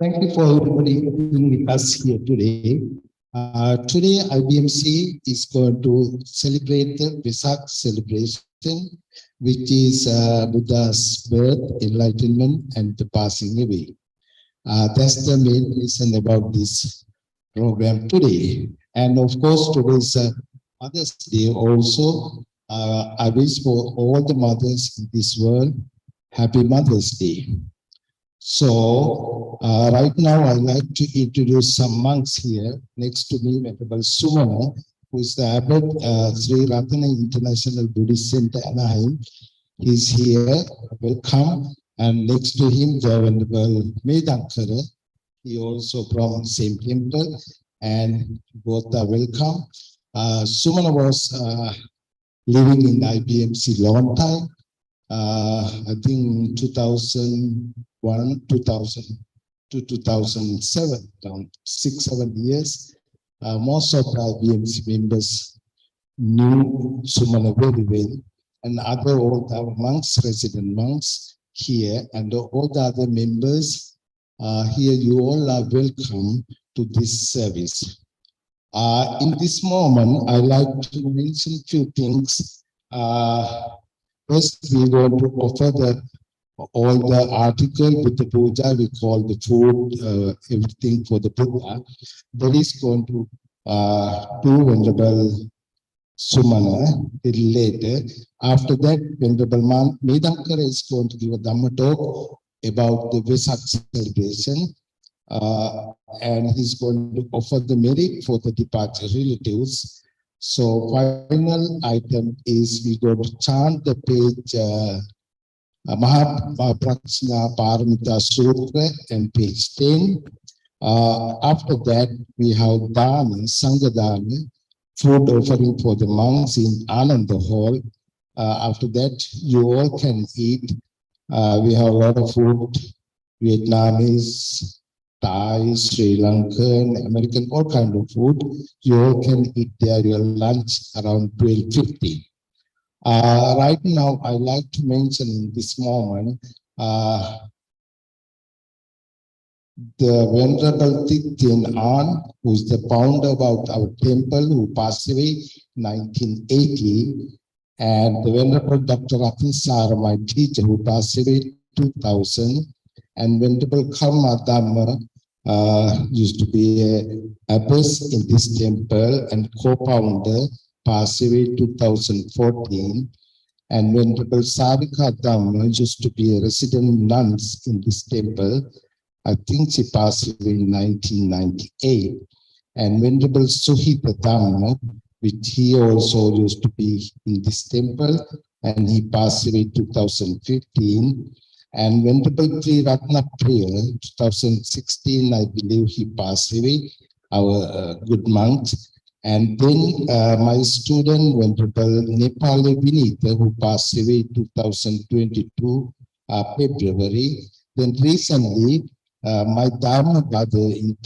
Thank you for everybody being with us here today. Today, IBMC is going to celebrate the Vesak celebration, which is Buddha's birth, enlightenment, and the passing away. That's the main reason about this program today. And of course, today is Mother's Day also. I wish for all the mothers in this world, Happy Mother's Day. So right now I'd like to introduce some monks here. Next to me, Venerable Sumana, who is the abbot, Sri Ratana International Buddhist Center, Anaheim. He's here, welcome. And next to him, the Venerable Medankara. He also from the same temple, and both are welcome. Sumana was living in IBMC long time. I think 2001, 2000 to 2007, around 6-7 years. Most of the IBMC members knew Sumana very well, and other all the monks, resident monks here, and all the other members here, you all are welcome to this service. In this moment, I'd like to mention a few things. First, we want to offer all the article with the puja. We call the food, everything for the Buddha. That is going to do Venerable Sumana a little later. After that, Venerable Medankara is going to give a Dhamma Talk about the Vesak celebration. And he's going to offer the merit for the departure relatives. So final item is we go to chant the page Mahaprajna Paramita Sutra and page 10. After that, we have Dana, Sangadana, food offering for the monks in Ananda Hall. After that, you all can eat. We have a lot of food, Vietnamese, Thai, Sri Lankan, American, all kind of food. You all can eat there your lunch around 12:50. Right now, I like to mention in this moment the Venerable Thich An, who's the founder of our temple, who passed away in 1980, and the Venerable Dr. Ratnasara, my teacher, who passed away in 2000, and Venerable Karma Dhamma used to be a abbot in this temple and co-founder, passed away in 2014. And Venerable Savika Dhamma used to be a resident nuns in this temple. I think she passed away in 1998. And Venerable Suhita Dhamma, which he also used to be in this temple, and he passed away in 2015. And Venerable Tri Ratna Priya, 2016, I believe he passed away, our good monk. And then my student, Venerable Nepali Vinita, who passed away in 2022, February. Then recently, my Dharma brother in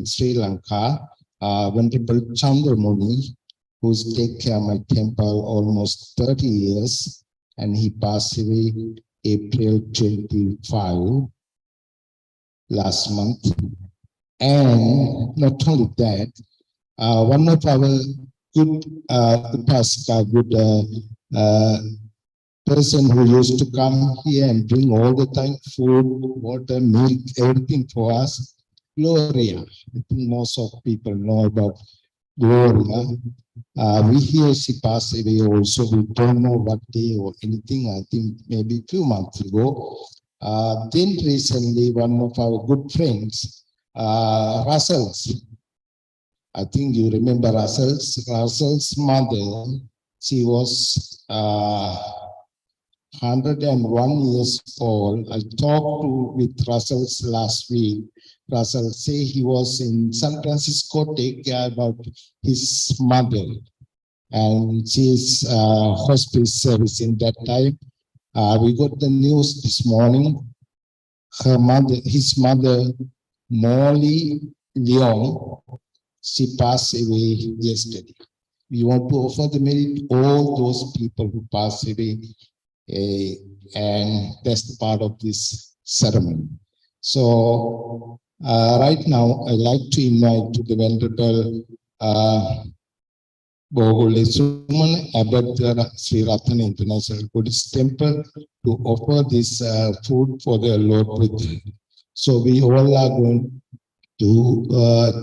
Sri Lanka, Venerable Chandramuni, who's taken care of my temple almost 30 years, and he passed away April 25 last month. And not only that, one of our good person who used to come here and bring all the time food, water, milk, everything for us, Gloria. I think most of people know about Gloria. We hear she passed away also. We don't know what day or anything. I think maybe a few months ago. Then recently, one of our good friends, Russell's. I think you remember Russell's mother. She was 101 years old. I talked with Russell's last week. Russell say he was in San Francisco, take care about his mother, and she's hospice service in that time. We got the news this morning. His mother, Molly Leong, she passed away yesterday. We want to offer the merit to all those people who passed away, and that's the part of this ceremony. So Right now, I'd like to invite to the Venerable Bohuli Suman Abbot Sri Ratan International Buddhist Temple to offer this food for the Lord Buddha. So we all are going to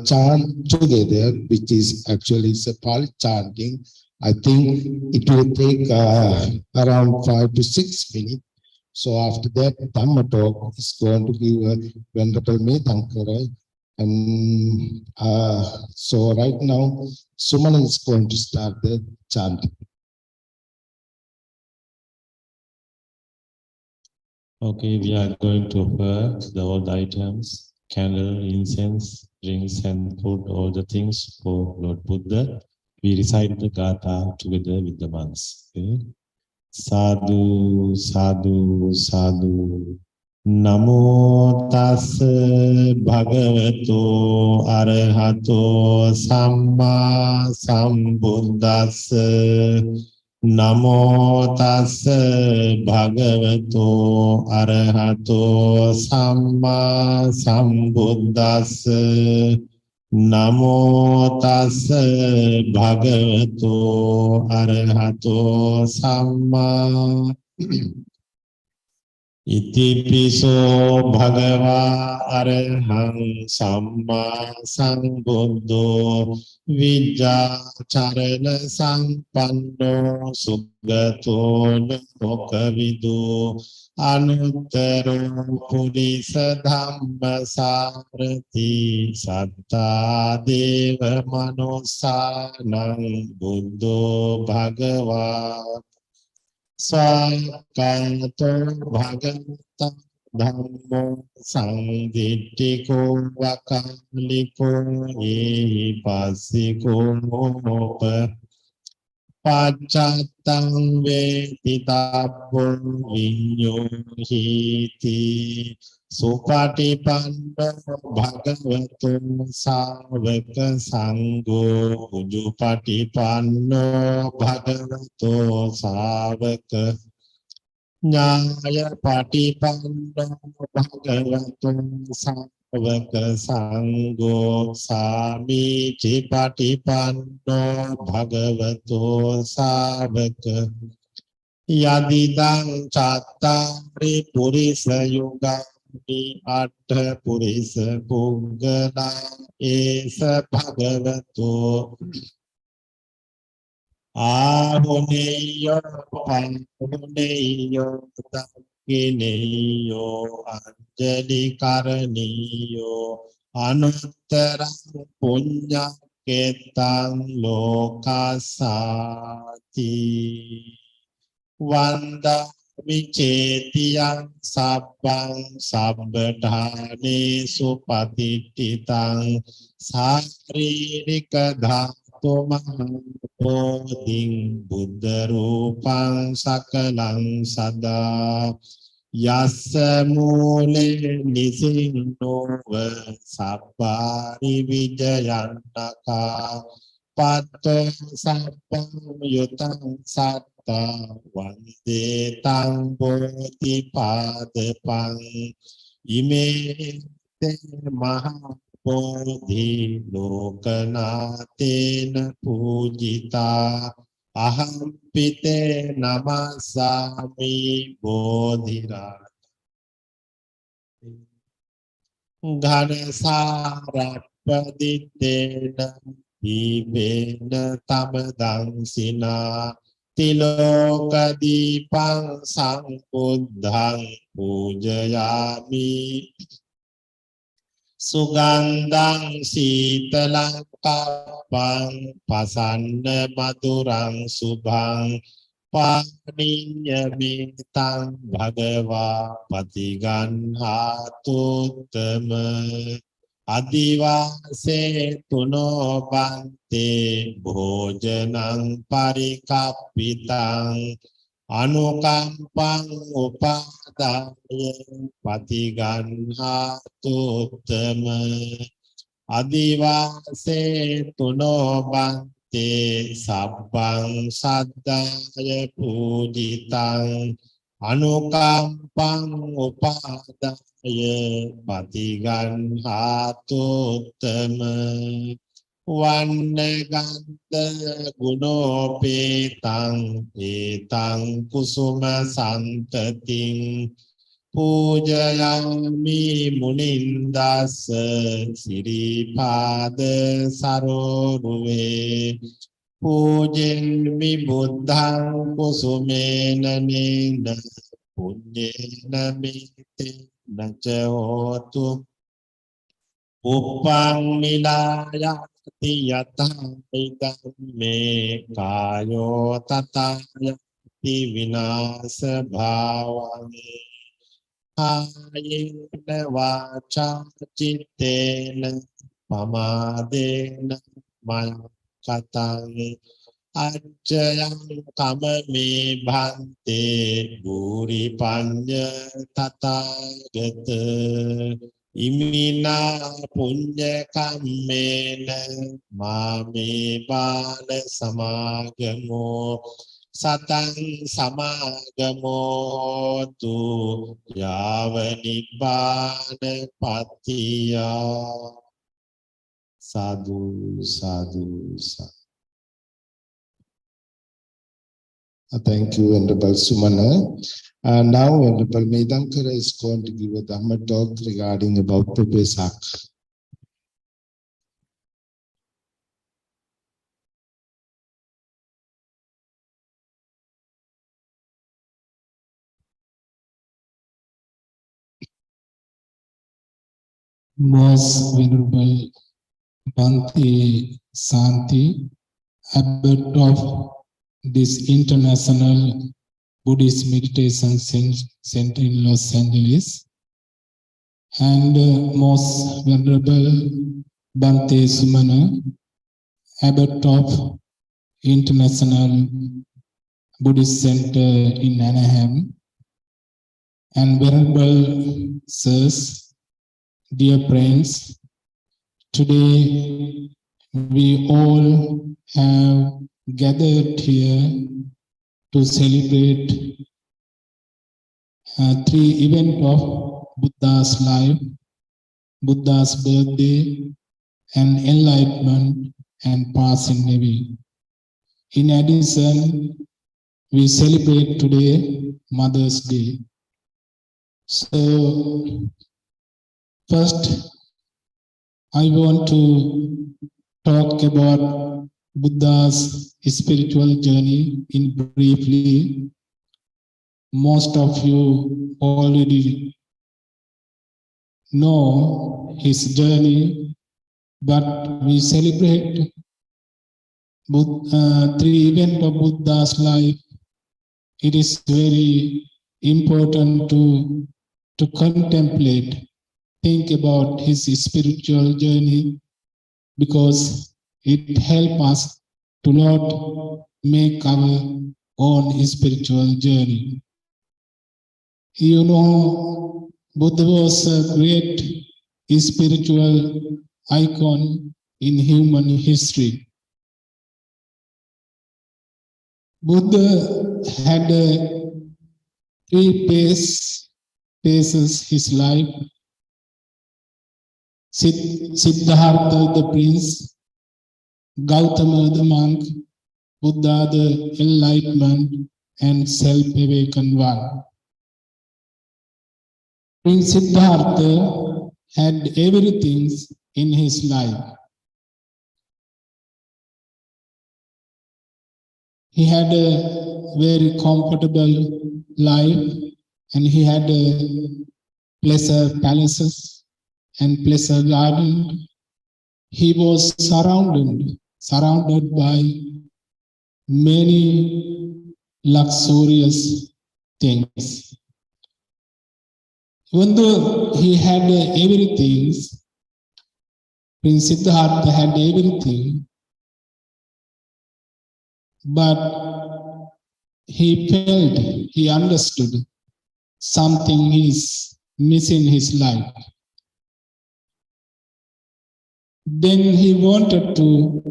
chant together, which is actually a Pali chanting. I think it will take around 5 to 6 minutes. So after that, Dhamma Talk is going to give a Venerable Medhankara. And so right now, Suman is going to start the chanting. Okay, we are going to offer the old items, candle, incense, drinks, and food, all the things for Lord Buddha. We recite the Gatha together with the monks. Okay? Sadhu, sadhu, sadhu. Namo tassa bhagavato arahato samma sambuddhassa. Namo tassa bhagavato arahato samma sambuddhassa. Namo tassa bhagavato arahato samma Iti piso bhagava arahang samma sambuddho vijjacharana sampanno sugato lokavidu anuttaro purisa dhamma sarati satta deva manosanang buddho bhagava Sakato Bhagavata Dhammo Sangitiko Vakaliko Pasiko Pachatang Vetitabbo Vinyohiti Supatipanno Bhagavato Savaka Sangho Ujupatipanno Bhagavato Savaka Nyaya Patipanno Bhagavato Savaka Sangho Sami Chipatipanno Bhagavato Savaka Yadidang Chattari Purisa Yugami Atta Purisa Puggana Esa Bhagavato Ahuneyo Pahuneyo Takineyo Anjali Karaniyo Anuttarang Punya Ketang Lokasati Vanda Vicetiyang Sabbang Sabbadhane Supatititang Saririka Dhatu Mahapoding Buddha Rupang Sakalang Sada Yassa Mule Nisinova Sabbari Vijayantaka Pato Sabbang Yutang Satta Vande Tang Bodhi Padepang Ime Te Mahapodhi Lokanatena Pujita Aham Pite Namasami Bodhira Ghanasarapaditena Ibena Tamadang Sina Tilokadipang Sangbuddhang Pujayami Sugandang Sitalang Kapang Pasanna Madurang Subhang Paninyamitang Bhagava Patiganhatutama Adivase Puno Bante Bhojanang Parikapitang Anukampang Upadaya Patiganhatutama Adivase Tuno Bante Sabbang Saddaya Pujitang Anukampang upadaya patiganhatuttama Vannaganta gunopetang etang kusuma santating Pujayami munindasa siripada saroruve Pujami buddhang kusumena nena punyena mite naca hotu Upang nilayati yatang me kayo tatayati vinasa bhavane Ayena vacha chittena pamadena mayakatang Ajayang kamame bhante buri panya tatagata Imina punya kamena mame bala samagamo satang samagamo tu yavanibana patiya sadhu sadhu sadhu. Thank you, Venerable Sumana. Now, Venerable Medankara is going to give a Dhamma talk regarding about Vesak. Most Venerable Bhante Santi, abbot of this international Buddhist meditation center in Los Angeles, and most Venerable Bhante Sumana, abbot of International Buddhist Center in Anaheim, and Venerable Sirs, dear friends, today we all have gathered here to celebrate three events of Buddha's life, Buddha's birthday, and enlightenment and passing away. In addition, we celebrate today Mother's Day. So, first, I want to talk about Buddha's spiritual journey in briefly. Most of you already know his journey, but we celebrate three events of Buddha's life. It is very important to contemplate, think about his spiritual journey, because it helps us to not make our own spiritual journey. You know, Buddha was a great spiritual icon in human history. Buddha had three phases his life. Siddhartha the prince, Gautama the monk, Buddha the enlightenment and self-awakened one. Prince Siddhartha had everything in his life. He had a very comfortable life, and he had pleasure palaces and pleasure garden. He was surrounded by many luxurious things. Even though he had everything, Prince Siddhartha had everything, but he understood something is missing in his life. Then he wanted to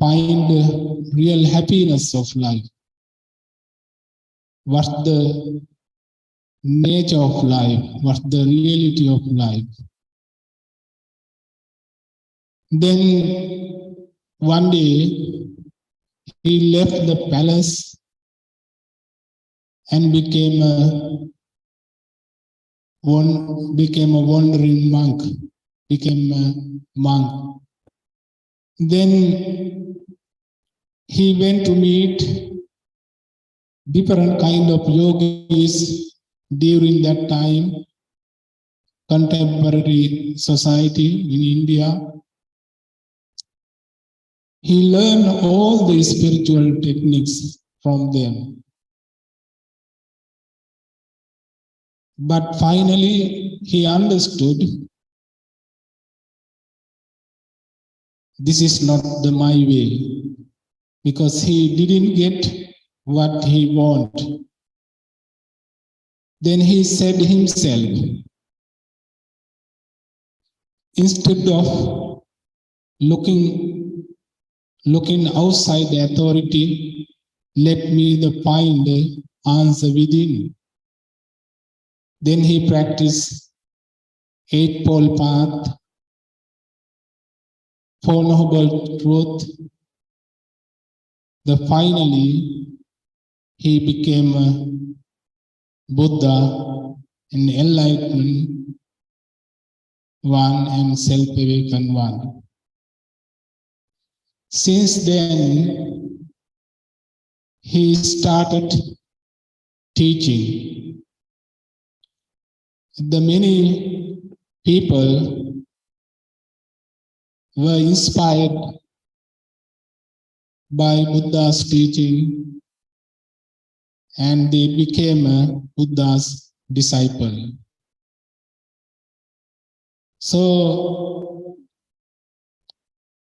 find real happiness of life. what's the nature of life, what's the reality of life. Then one day he left the palace and became a wandering monk, became a monk. Then he went to meet different kind of yogis during that time, contemporary society in India. He learned all the spiritual techniques from them. But finally, he understood this is not my way, because he didn't get what he wanted. Then he said himself, instead of looking outside the authority, let me find the answer within. Then he practiced Eightfold Path, Four Noble Truth. Finally, he became a Buddha, an enlightened one and self-awakened one. Since then, he started teaching. The many people were inspired by Buddha's teaching, and they became a Buddha's disciple. So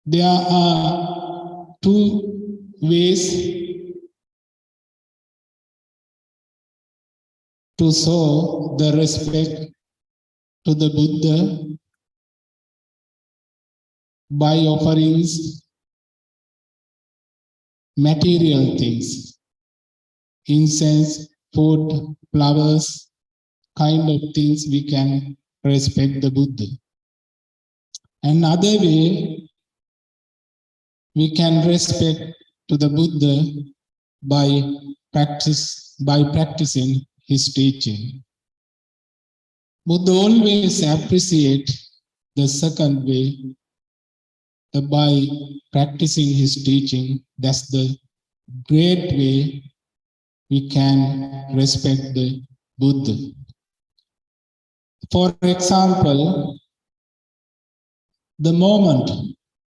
there are two ways to show the respect to the Buddha: by offerings, material things, incense, food, flowers, kind of things we can respect the Buddha. Another way we can respect to the Buddha by practicing his teaching. Buddha always appreciate the second way, by practicing his teaching. That's the great way we can respect the Buddha. For example, the moment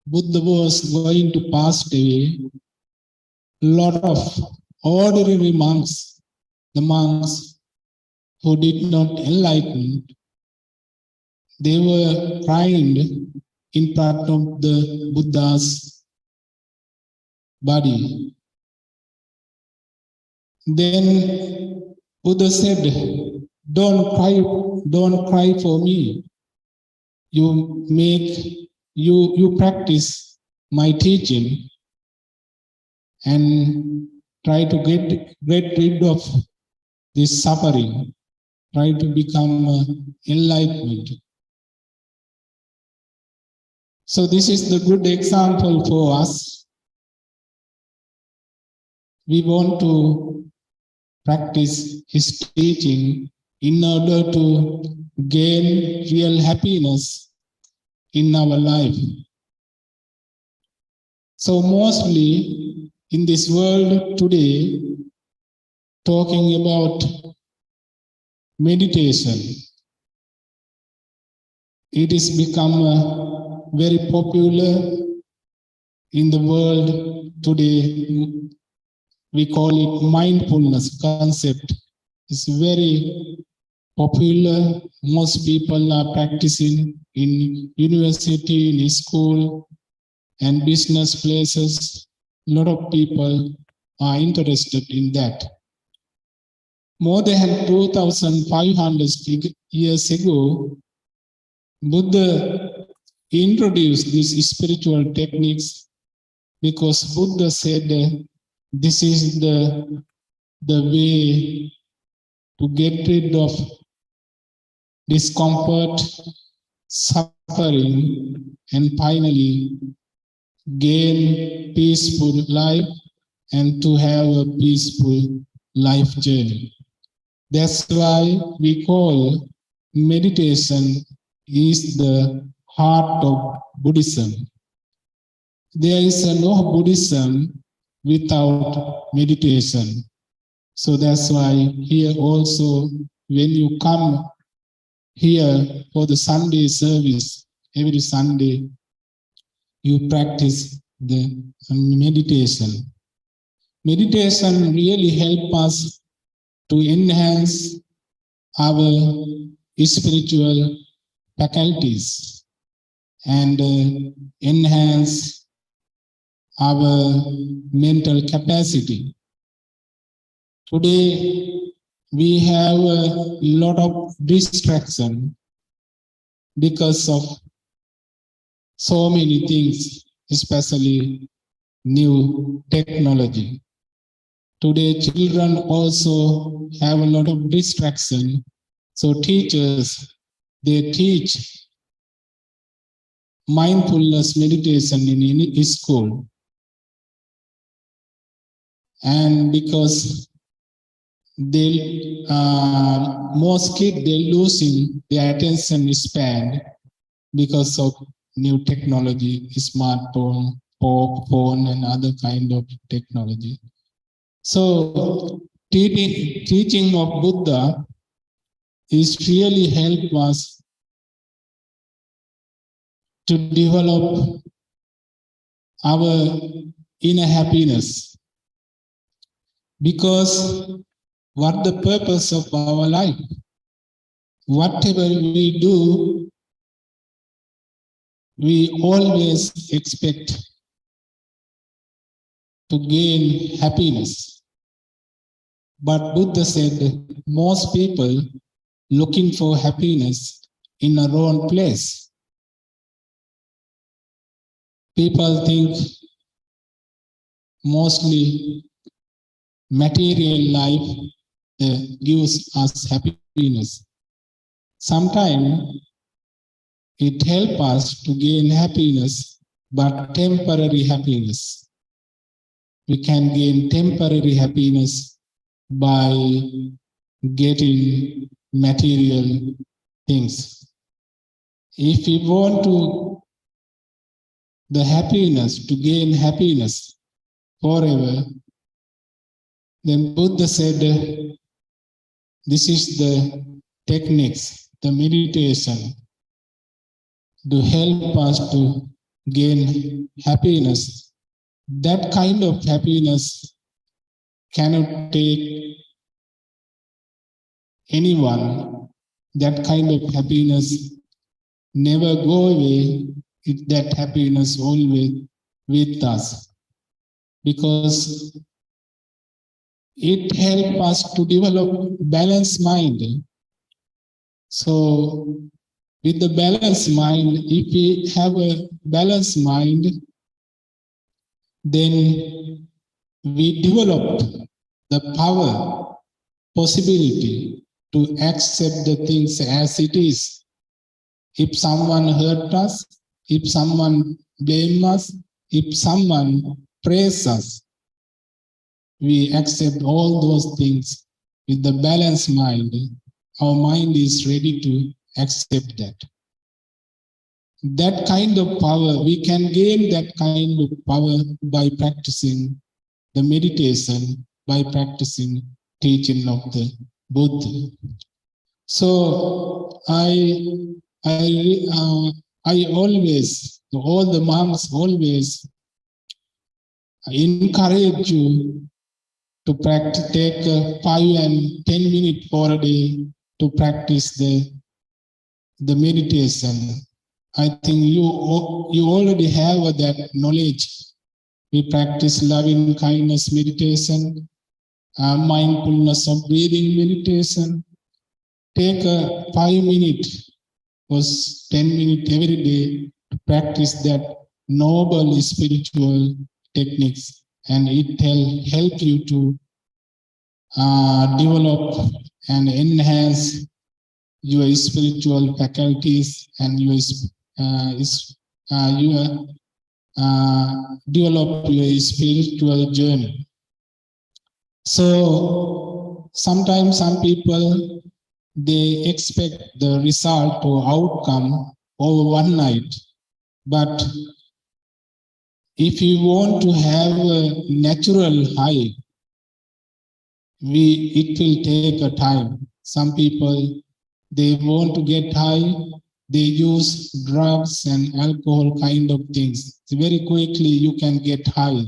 Buddha was going to pass away, a lot of ordinary monks, the monks who did not enlighten, they were crying in front of the Buddha's body. Then Buddha said, don't cry for me. You practice my teaching and try to get rid of this suffering, try to become enlightened. So this is the good example for us. We want to practice his teaching in order to gain real happiness in our life. So mostly in this world today, talking about meditation, it has become very popular in the world today. We call it mindfulness concept. It's very popular. Most people are practicing in university, in school, and business places. A lot of people are interested in that. More than 2,500 years ago, Buddha introduced these spiritual techniques because Buddha said this is the the way to get rid of discomfort, suffering, and finally gain peaceful life and to have a peaceful life journey. That's why we call meditation is the heart of Buddhism. There is no Buddhism without meditation. So that's why here also, when you come here for the Sunday service, every Sunday, you practice the meditation. Meditation really helps us to enhance our spiritual faculties and enhance our mental capacity. Today, we have a lot of distraction because of so many things, especially new technology. Today, children also have a lot of distraction. So teachers, they teach mindfulness meditation in school. And because most kids, they're losing their attention span because of new technology, smartphone, phone, and other kind of technology. So teaching of Buddha is really help us to develop our inner happiness. Because what the purpose of our life? Whatever we do, we always expect to gain happiness. But Buddha said most people looking for happiness in a wrong place. People think mostly material life gives us happiness. Sometimes it helps us to gain happiness, but temporary happiness. We can gain temporary happiness by getting material things. If we want to gain happiness forever, then Buddha said, this is the techniques, the meditation, to help us to gain happiness. That kind of happiness cannot take anyone. That kind of happiness never go away. That happiness always with us. Because it helps us to develop balanced mind. So with the balanced mind, if we have a balanced mind, then we develop the power, possibility to accept the things as it is. If someone hurt us, if someone blame us, if someone praise us, we accept all those things with the balanced mind. Our mind is ready to accept that. That kind of power, we can gain that kind of power by practicing the meditation, by practicing teaching of the Buddha. So I always, all the monks always encourage you to practice, take 5 and 10 minutes for a day to practice the meditation. I think you already have that knowledge. We practice loving kindness meditation, mindfulness of breathing meditation. Take 5 minutes or 10 minutes every day to practice that noble spiritual techniques, and it will help you to develop and enhance your spiritual faculties and your develop your spiritual journey. So sometimes some people, they expect the result or outcome over one night. But if you want to have a natural high, it will take a time. Some people, they want to get high, they use drugs and alcohol kind of things. Very quickly you can get high.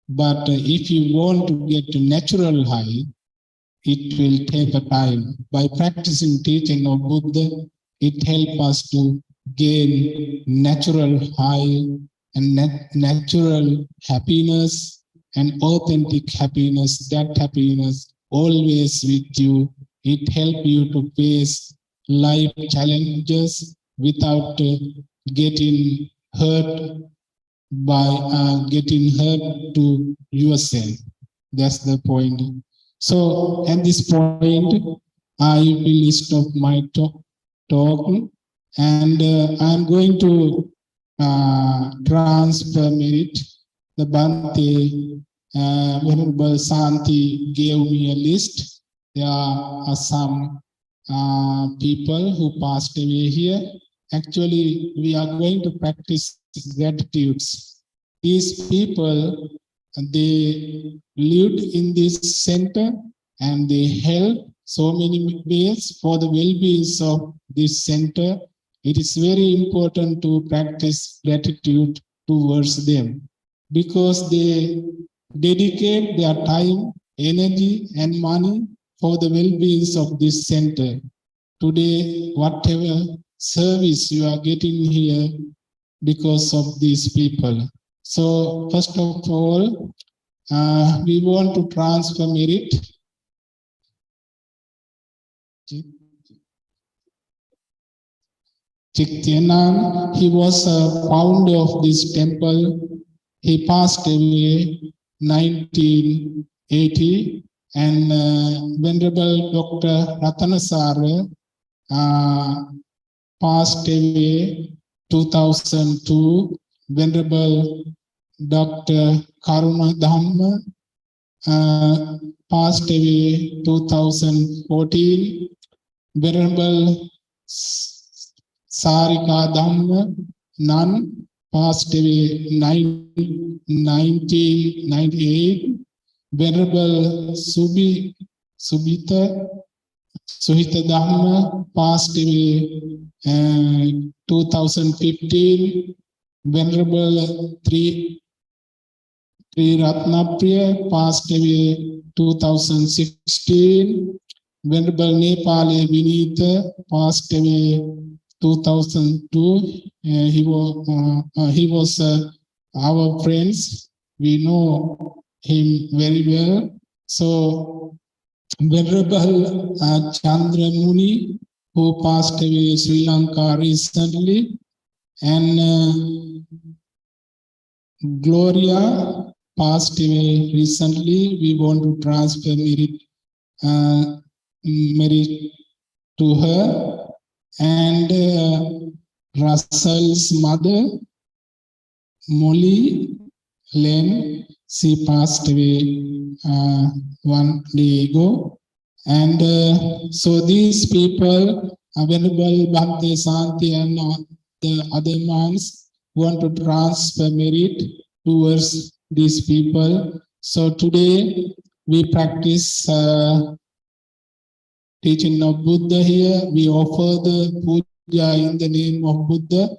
But if you want to get to natural high, it will take a time. By practicing teaching of Buddha, it helps us to gain natural high and natural happiness and authentic happiness. That happiness always with you. It helps you to face life challenges without getting hurt to yourself. That's the point. So at this point, I will stop my talk and I'm going to transfer merit. The Bhante Venerable Santi gave me a list. There are some people who passed away here. Actually, we are going to practice gratitudes. These people, they lived in this center and they helped so many ways for the well-being of this center. It is very important to practice gratitude towards them because they dedicate their time, energy, and money for the well-being of this center. Today, whatever service you are getting here because of these people. So first of all, we want to transfer merit. Chiktianan, he was a founder of this temple. He passed away 1980, and Venerable Dr. Ratanasara passed away 2002. Venerable Dr. Karuna Dhamma passed away 2014. Venerable Sarika Dhamma Nun passed away 1998. Venerable Suhita Dhamma passed away 2015. Venerable Tri Ratnapriya passed away 2016. Venerable Nepali Vinita passed away 2002. He was our friends. We know him very well. So Venerable Chandra Muni, who passed away in Sri Lanka recently, and Gloria passed away recently. We want to transfer merit to her. And Russell's mother, Molly Len, she passed away 1 day ago. And so these people, Venerable Bhante Santi and the other monks, want to transfer merit towards these people. So today we practice teaching of Buddha here. We offer the puja in the name of Buddha.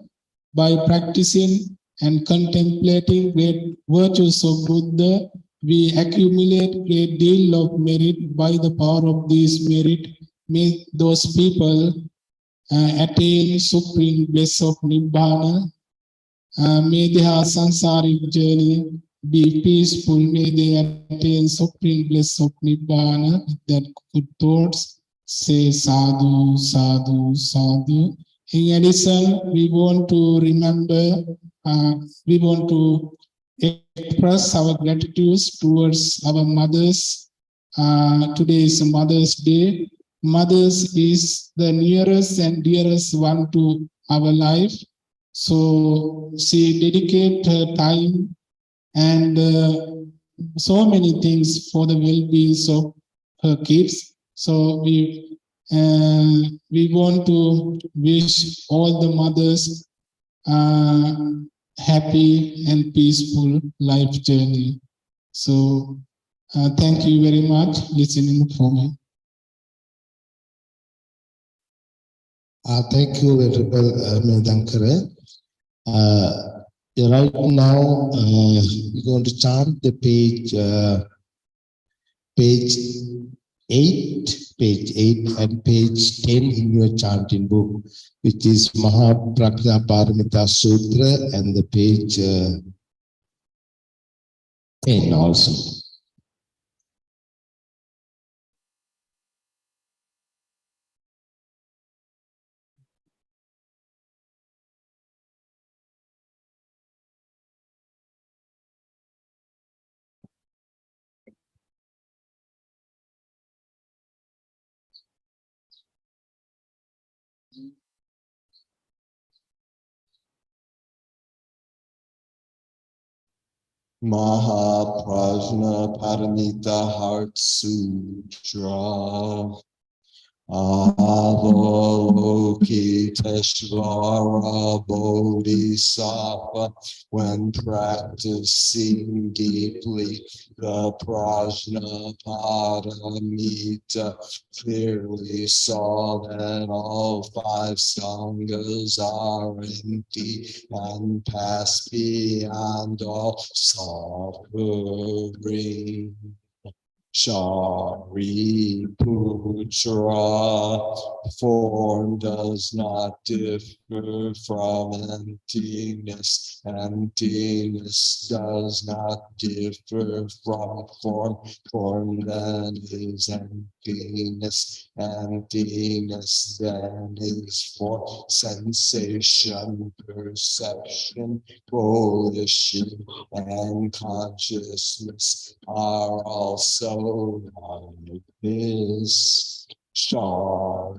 By practicing and contemplating great virtues of Buddha, we accumulate great deal of merit. By the power of this merit, may those people attain supreme bliss of Nibbana. May their sansaric journey be peaceful. May they attain supreme bliss of Nibbana. With that good thoughts, say sadhu, sadhu, sadhu. In addition, we want to remember, we want to express our gratitude towards our mothers, Today is Mother's Day. Mothers is the nearest and dearest one to our life. So she dedicate her time and so many things for the well-being of her kids. So we want to wish all the mothers happy and peaceful life journey. So thank you very much listening for me. Thank you, Venerable Medankara. Right now, we're going to chant the page 8 and page 10 in your chanting book, which is Mahapragya Paramita Sutra, and the page 10 also. Mahaprajna Paramita Heart Sutra. Avalokiteshvara Bodhisattva, when practicing deeply the Prajna Paramita, clearly saw that all five sanghas are empty and pass beyond all suffering. Shariputra, form does not differ from emptiness. Emptiness does not differ from form. Form then is emptiness. Emptiness then is form. Sensation, perception, volition, and consciousness are also like this. Shariputra,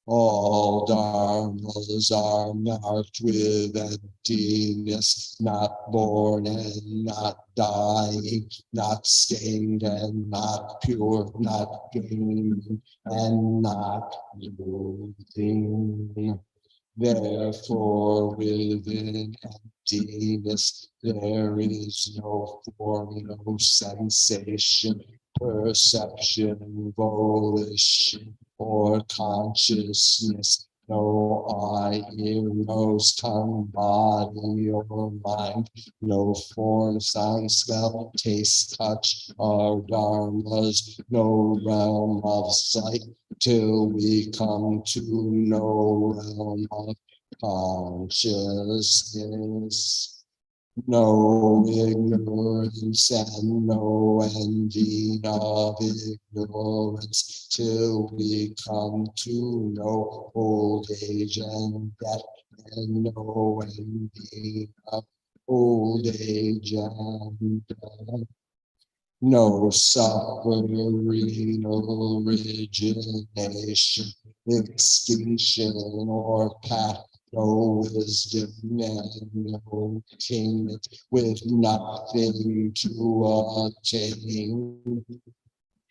all dharmas are marked with emptiness, not born and not dying, not stained and not pure, not gaining and not losing. Therefore, within emptiness, there is no form, no sensation, perception, volition, or consciousness. No eye, ear, nose, tongue, body, or mind. No form, sound, smell, taste, touch, or dharmas. No realm of sight, till we come to no realm of consciousness. No ignorance and no ending of ignorance, till we come to know old age and death, and no ending of old age and death. No suffering, origination, extinction, or path. No wisdom and no attainment, with nothing to attain.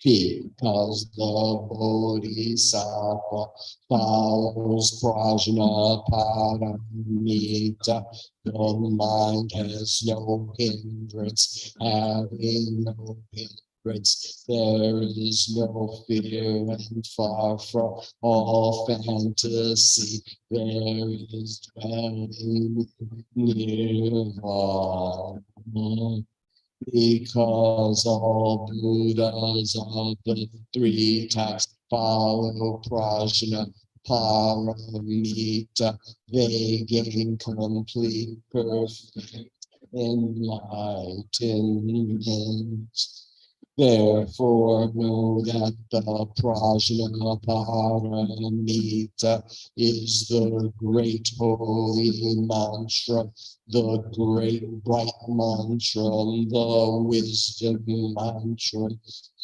Because the Bodhisattva follows Prajna Paramita, the mind has no hindrance. Having no hindrance, there is no fear, and far from all fantasy, there is dwelling nirvana. Because all Buddhas of the three types follow Prajna Paramita, they gain complete, perfect enlightenment. Therefore, know that the Prajna Paramita is the great holy mantra, the great bright mantra, the wisdom mantra,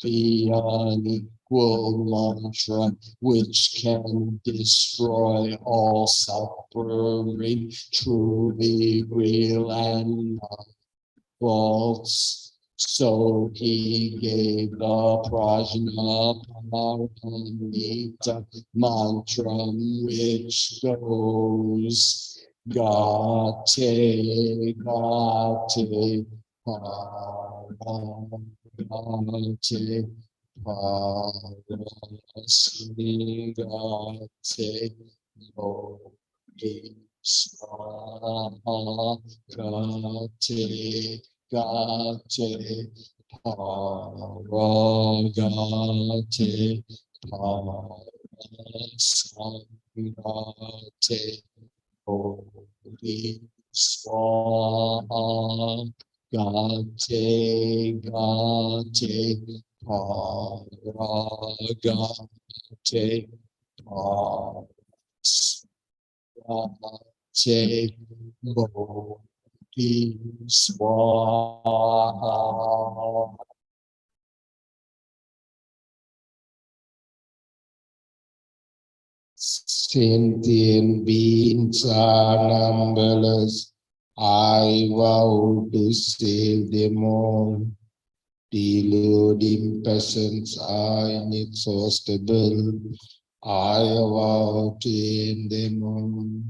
the unequal mantra, which can destroy all suffering, truly real and not false. So he gave the Prajna Paramita mantra, which goes Gate, Gate, Paragate, Parasingate, Yogi Swaha, Gate, Gate, Paragate, Parasangate, Holy Swaha, Gate, Gate, Paragate, Parasangate, Holy Swaha. Sentient beings are numberless. I vow to save them all. Deluding passions are inexhaustible. I vow to end them all.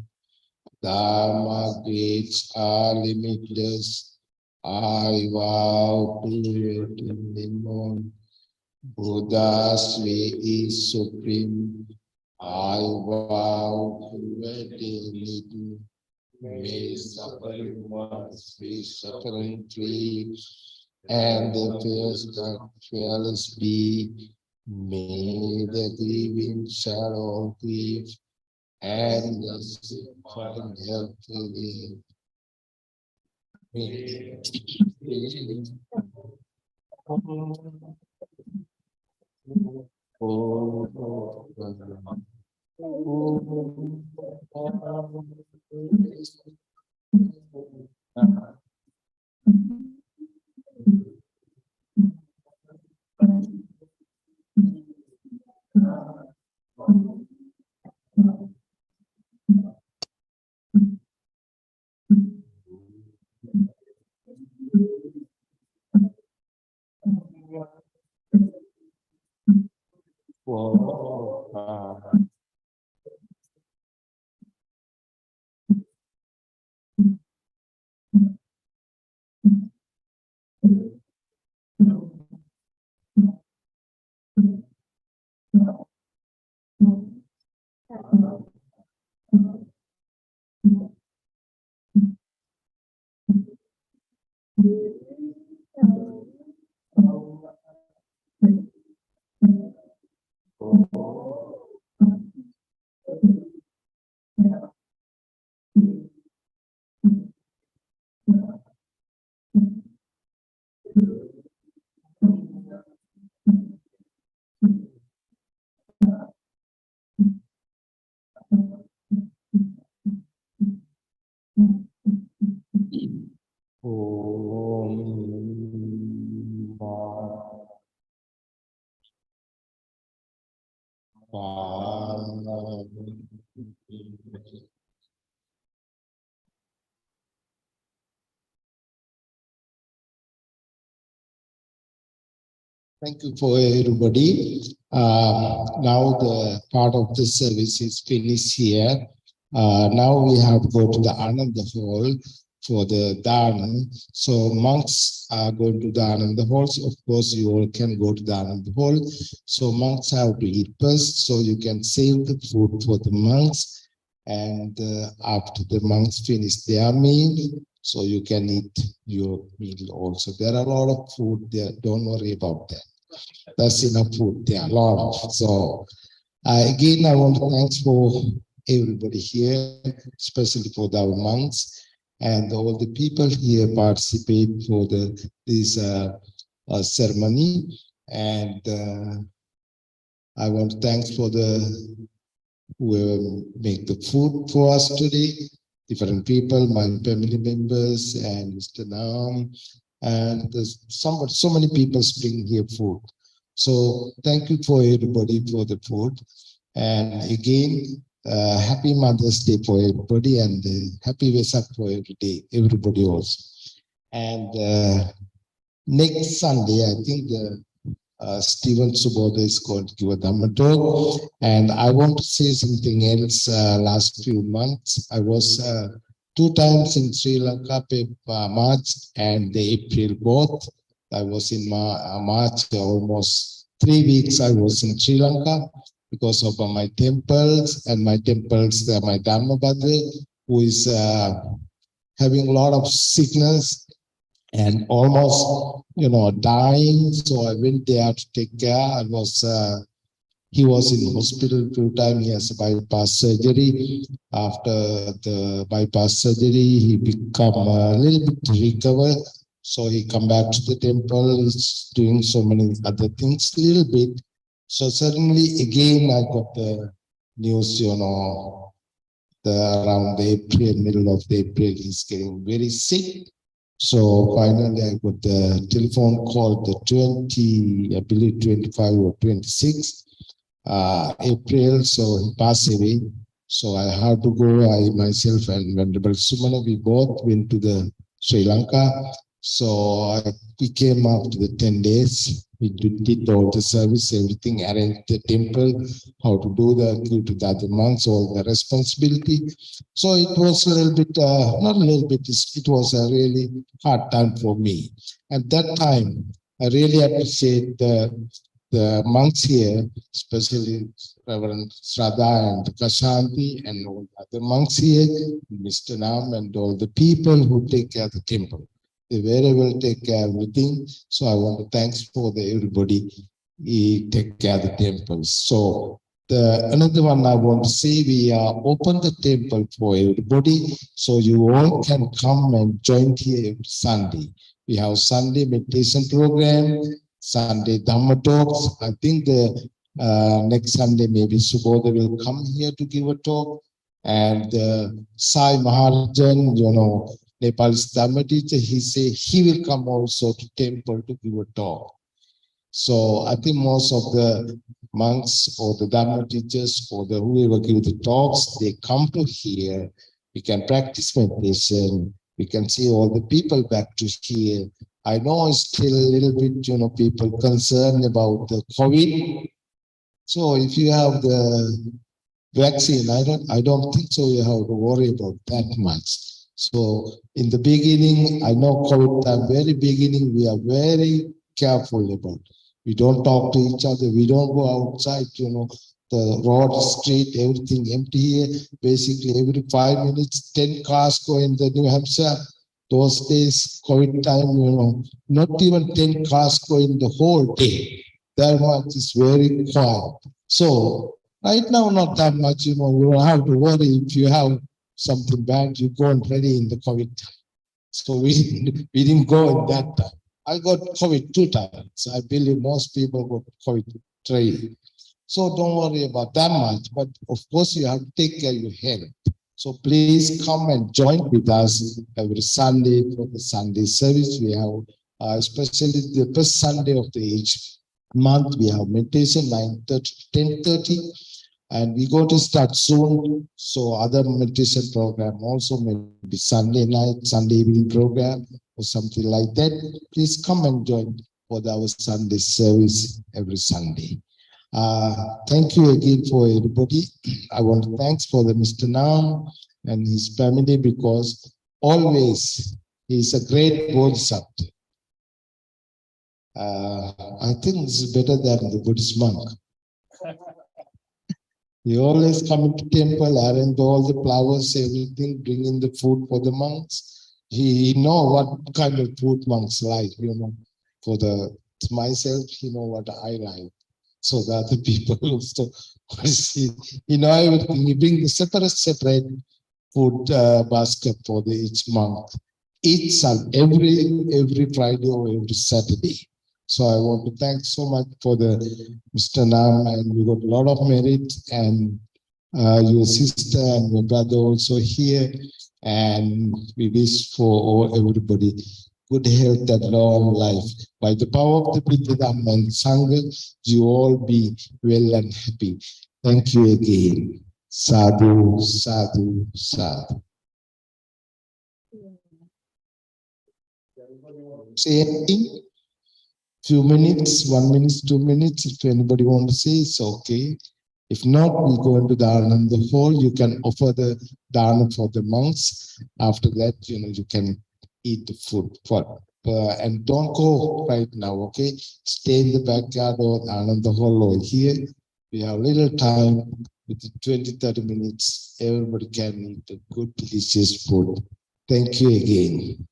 Dharma gates are limitless. I vow to end them all. Buddha's way is supreme. I vow to attain it. May suffering ones be suffering free, and the fearless be. May the grieving shall all grieve, and the sick find help to live. Thank you for everybody. Now the part of the service is finished here. Now we have to go to the Ananda Hall for the Dharma. So monks are going to the Ananda Hall. So of course, you all can go to the Ananda Hall. So monks have to eat first. So you can save the food for the monks. And after the monks finish their meal, so you can eat your meal also. There are a lot of food there. Don't worry about that. That's enough food there, a lot of. So again, I want to thank for everybody here, especially for our monks and all the people here participate for this ceremony. And I want to thank for the who make the food for us today. Different people, my family members, and Mr. Nam, and there's so many people bring here food. So thank you for everybody for the food. And again, happy Mother's Day for everybody, and happy Vesak for everybody also. And next Sunday, I think Stephen Subodha is going to give a Dhamma talk. And I want to say something else. Last few months, I was 2 times in Sri Lanka, March and April both. I was in March, almost 3 weeks I was in Sri Lanka because of my temples, and my temples, my Dhamma brother, who is having a lot of sickness and almost, dying. So I went there to take care. He was in hospital 2 times. He has a bypass surgery. After the bypass surgery, he become a little bit recovered. So he come back to the temple. He's doing so many other things, little bit. So suddenly again, I got the news, around the April, middle of the April, he's getting very sick. So finally, I got the telephone call the 25 or 26 April. So he passed away. So I had to go. I myself and Venerable Sumana, we both went to the Sri Lanka. So we came after the 10 days. We did all the service, everything, arranged the temple, how to do give to the other monks, all the responsibility. So it was a little bit, not a little bit, it was a really hard time for me. At that time, I really appreciate the monks here, especially Reverend Shraddha and Kashanti and all the other monks here, Mr. Nam and all the people who take care of the temple. They very well take care of everything. So I want to thank for everybody take care of the temples. So another one I want to say, we open the temple for everybody. So you all can come and join here every Sunday. We have Sunday meditation program, Sunday Dhamma talks. I think the next Sunday maybe Subodha will come here to give a talk. And Sai Maharajan, Nepal's Dhamma teacher, he say he will come also to temple to give a talk. So I think most of the monks or the Dhamma teachers or the whoever give the talks, they come to here. We can practice meditation. We can see all the people back to here. I know it's still a little bit, people concerned about the COVID. So if you have the vaccine, I don't think so you have to worry about that much. So in the beginning, I know COVID time, very beginning, we are very careful about it. We don't talk to each other. We don't go outside, the road, street, everything empty here. Basically, every 5 minutes, 10 cars go in the New Hampshire. Those days, COVID time, not even 10 cars go in the whole day. That much is very quiet. So right now, not that much, you don't have to worry if you have something bad, you go and ready in the COVID time. So we didn't go in that time. I got COVID 2 times. I believe most people got COVID 3. So don't worry about that much. But of course, you have to take care of your health. So please come and join with us every Sunday for the Sunday service. We have, especially the first Sunday of each month, we have meditation 9:30 to 10:30. And we're going to start soon. So other meditation program also, maybe Sunday night, Sunday evening program or something like that. Please come and join for our Sunday service every Sunday. Thank you again for everybody. I want to thank for the Mr. Nam and his family, because always he is a great bodhisattva. I think this is better than the Buddhist monk. He always come into temple, arrange all the flowers, everything, bring in the food for the monks. He know what kind of food monks like, For myself, he know what I like. So the other people also, he know everything. He bring the separate food basket for each monk. Each Sunday, every Friday or every Saturday. So I want to thank so much for the Mr. Nam, and we got a lot of merit, and your sister and your brother also here, and we wish for everybody good health and long life. By the power of the Buddha, Dhamma, and Sangha, you all be well and happy. Thank you again. Sadhu, sadhu, sadhu. Say anything? Few minutes, 1 minute, 2 minutes. If anybody want to say, it's okay. If not, we go into the Ananda hall. You can offer the dana for the monks. After that, you can eat the food. And don't go right now, okay? Stay in the backyard or Ananda hall or here. We have little time. Within 20, 30 minutes, everybody can eat a good, delicious food. Thank you again.